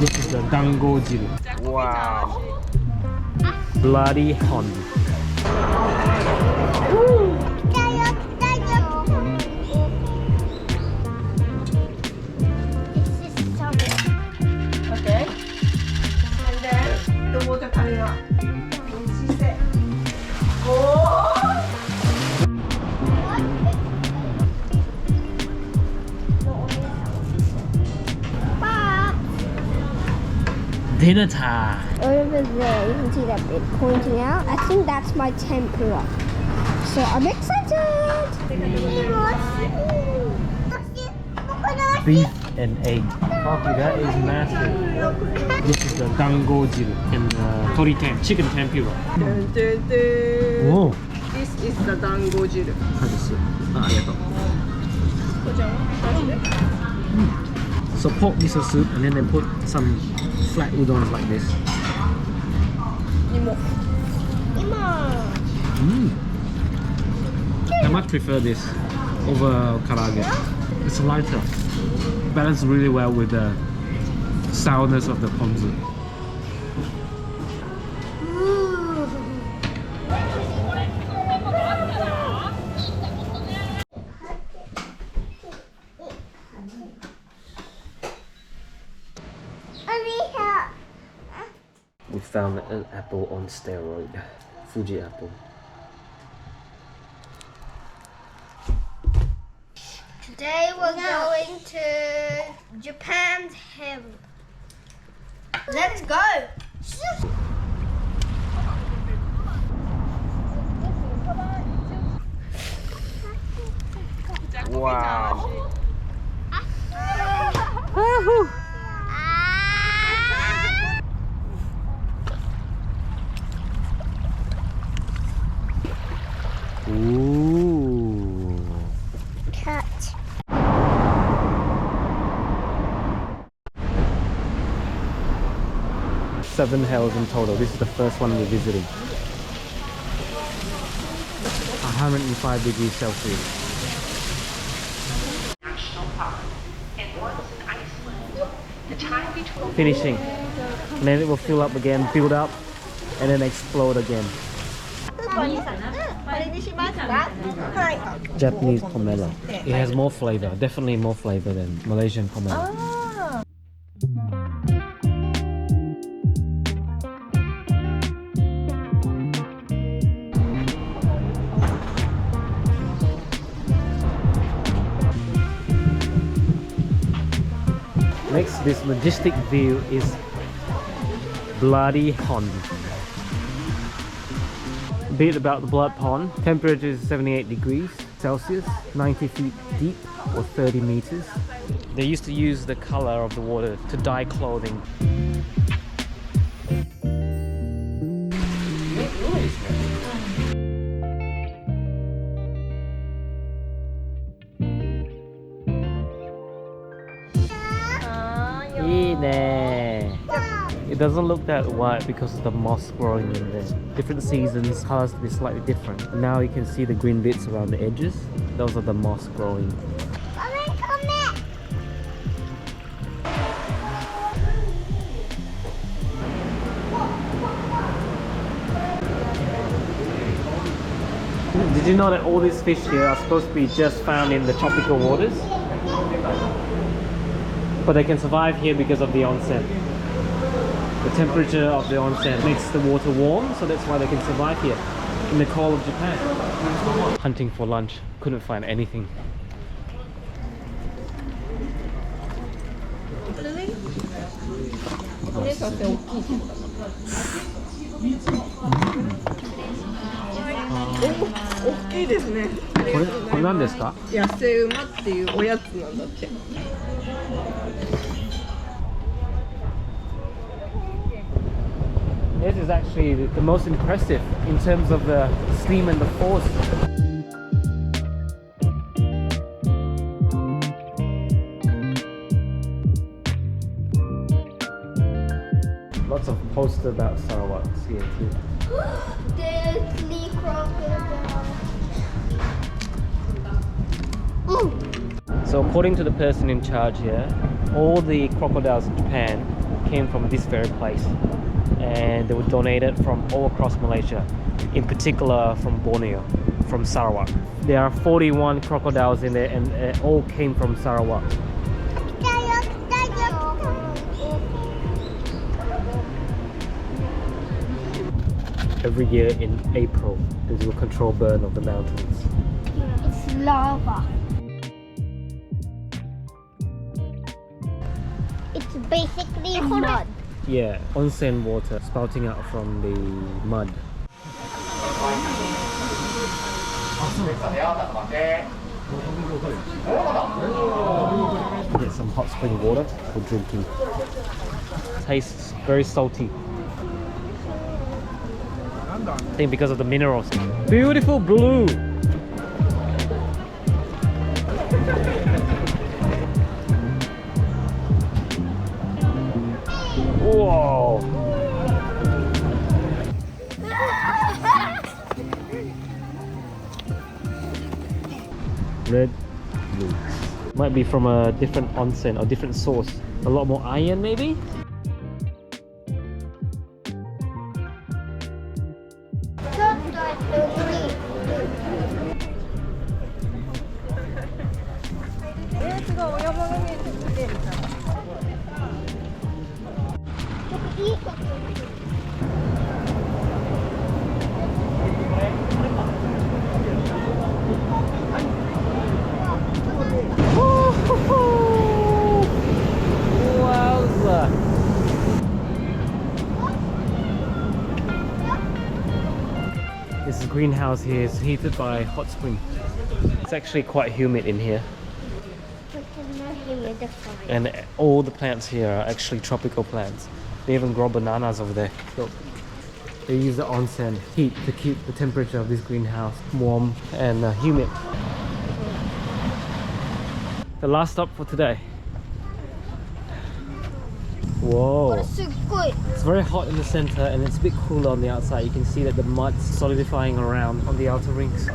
This is the Dangojiru. Wow. Bloody hon. Okay. And then the water coming up. She said, oh! Dinner time. Over there, you can see that bit pointing out. I think that's my tempura. So I'm excited! Beef and egg. Okay, that is massive. This is the Dangojiru and Toriken, chicken tempura. Dun, dun, dun. Whoa. This is the Dangojiru. そうです。ありがとう。So pork miso soup and then they put some flat udons like this. I much prefer this over karage. It's lighter. Balanced really well with the sourness of the ponzu. We found an apple on steroid. Fuji apple. Today we're going to Japan's heaven. Let's go! Wow. Ooh. Cat. Seven hells in total. This is the first one we're visiting. 105 degrees Celsius. Finishing. And then it will fill up again, build up, and then explode again. Japanese pomelo. It has more flavor, definitely more flavor than Malaysian pomelo. Next, this majestic view is Bloody Pond. A bit about the Blood Pond. Temperature is 78 degrees Celsius, 90 feet deep or 30 meters. They used to use the color of the water to dye clothing. It doesn't look that white because of the moss growing in there. Different seasons, colors will be slightly different. Now you can see the green bits around the edges. Those are the moss growing. Did you know that all these fish here are supposed to be just found in the tropical waters? But they can survive here because of the onsen. The temperature of the onsen makes the water warm, so that's why they can survive here in the cold of Japan. Hunting for lunch, couldn't find anything. This is actually the most impressive in terms of the steam and the force. Lots of posters about Sarawaks here too. Deadly crocodile. So according to the person in charge here, all the crocodiles in Japan came from this very place, and they were donated from all across Malaysia, in particular from Borneo, from Sarawak. There are 41 crocodiles in there, and all came from Sarawak. Every year in April, they do a controlled burn of the mountains. It's lava. It's basically mud. Yeah, onsen water spouting out from the mud. Get some hot spring water for drinking. Tastes very salty. I think because of the minerals. Beautiful blue! Whoa! Red, blue. Might be from a different onsen or different source. A lot more iron maybe? This greenhouse here is heated by hot spring. It's actually quite humid in here. And all the plants here are actually tropical plants. They even grow bananas over there. Look. They use the onsen heat to keep the temperature of this greenhouse warm and humid. The last stop for today. Whoa. It's very hot in the center and it's a bit cooler on the outside. You can see that the mud's solidifying around on the outer rings.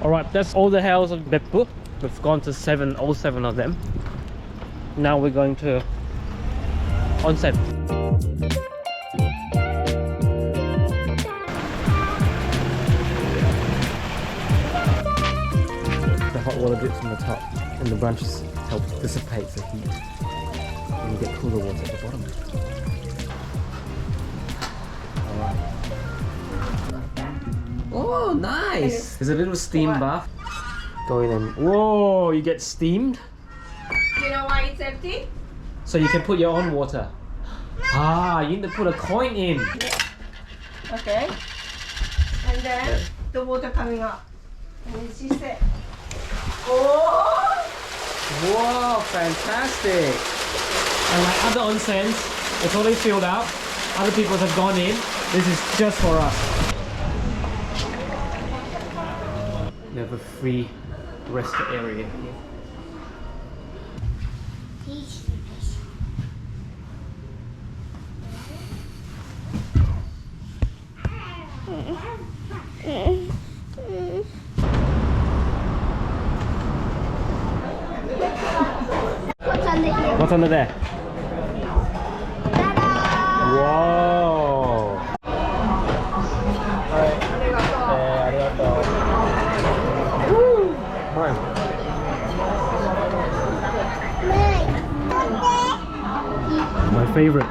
Alright, that's all the Hells of Beppu. We've gone to all seven of them. Now we're going to onsen. The hot water drips from the top and the branches help dissipate the heat. And you get cooler water at the bottom. Oh, nice! There's a little steam bath. Go in and whoa, you get steamed. You know why it's empty? So you can put your own water. Ah, you need to put a coin in. Okay. And then the water coming up. And then she said, oh! Wow, fantastic! And like other onsens, it's already filled out. Other people have gone in. This is just for us. We have a free rest area here. What's under here? What's under there? Whoa! My favorite.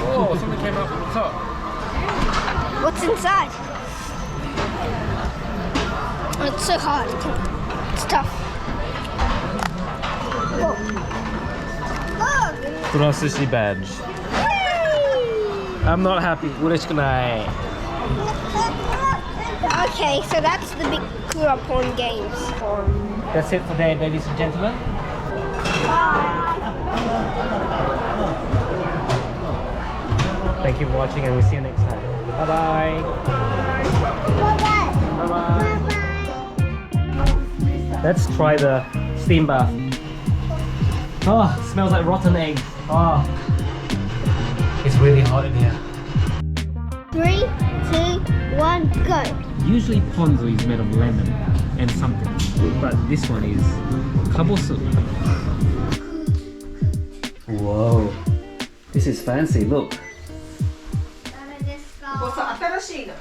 Oh, something came out from the top. What's inside? It's so hard. It's tough. Kuro sushi badge. I'm not happy. Ureshikunai. Okay, so that's the big Kurapon games. That's it for today, ladies and gentlemen. Thank you for watching and we'll see you next time. Bye bye. Bye-bye. Bye bye. Bye-bye. Let's try the steam bath. Oh, smells like rotten eggs. Oh, it's really hot in here. 3, 2, 1, go. Usually ponzu is made of lemon and something, but this one is kabosu. Whoa, this is fancy. Look. ここさ、新しいの。